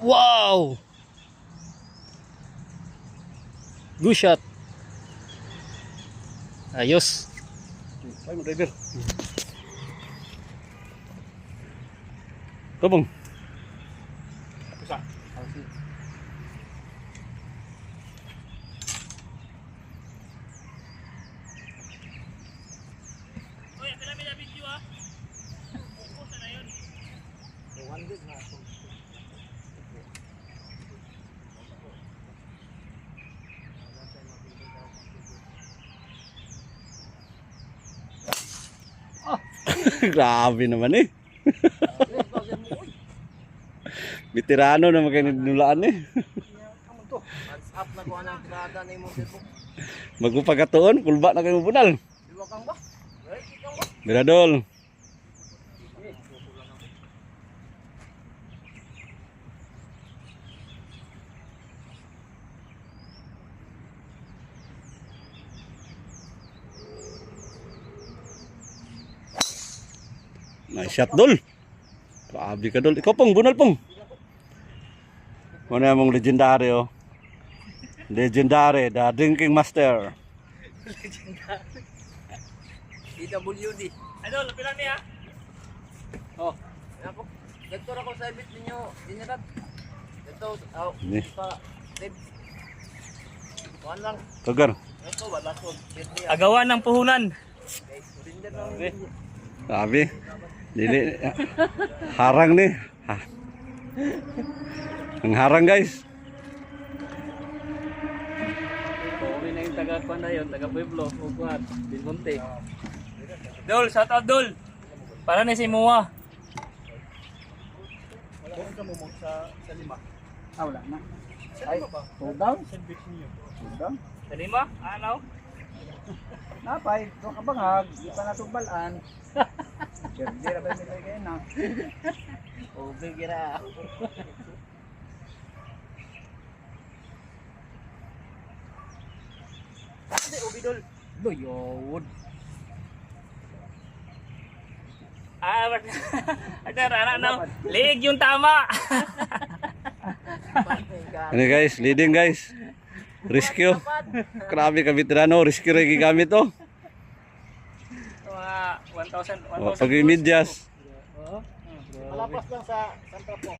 Wow! Good shot. Ayos. Ay, mo driver. Tubong. Isa. Oy, kailan may na-video ah. Focus na yun. One bit na. Grabe naman eh. Veterano na magkaninulaan eh. Hands up na kuha ng tirada na yung Facebook. Magpapagatuon, kulba na kayo bunal. Diwa kang ba? Right, ikaw ba? Miradol. Nice shot, Dol. Grabe ka, Dol. Ikaw pong, bunal pong. Ano yung mong legendary, oh. Legendary, the drinking master. DWD. Idol, pilang niya? Oh. Ako, doktor ako sa ibit ninyo. Dinirad. Ito, Ini. sa tip. Kuhan lang. Tugar. Ito, wala ko. Agawan ng puhunan. Guys, surrender lang. Grabe. Dili. Harang ni. Ha. Ang harang, guys. Uwi na yung taga-kuhan na yun. Taga-Pueblo. Kuhan. Binmonte. Dol, shout out Dol. Para na si Mua. Kung ka mo sa lima. Ah, wala na. Sa lima ba? Hold down. Sandwich niyo. Hold down. Sa lima? Ano? Napay, ito ka bangag. Di pa natugbalan. Gira ba yung kayo na? Ube, gira. Hindi, ube dol. Loyod. Ada na. Lig yung tama. Ano, guys? Leading, guys. Rescue. Grabe ka, veterano. Rescue rin gigamit, oh. Mga 1,000. Pag-imidyas. Malapas lang sa Santa Po.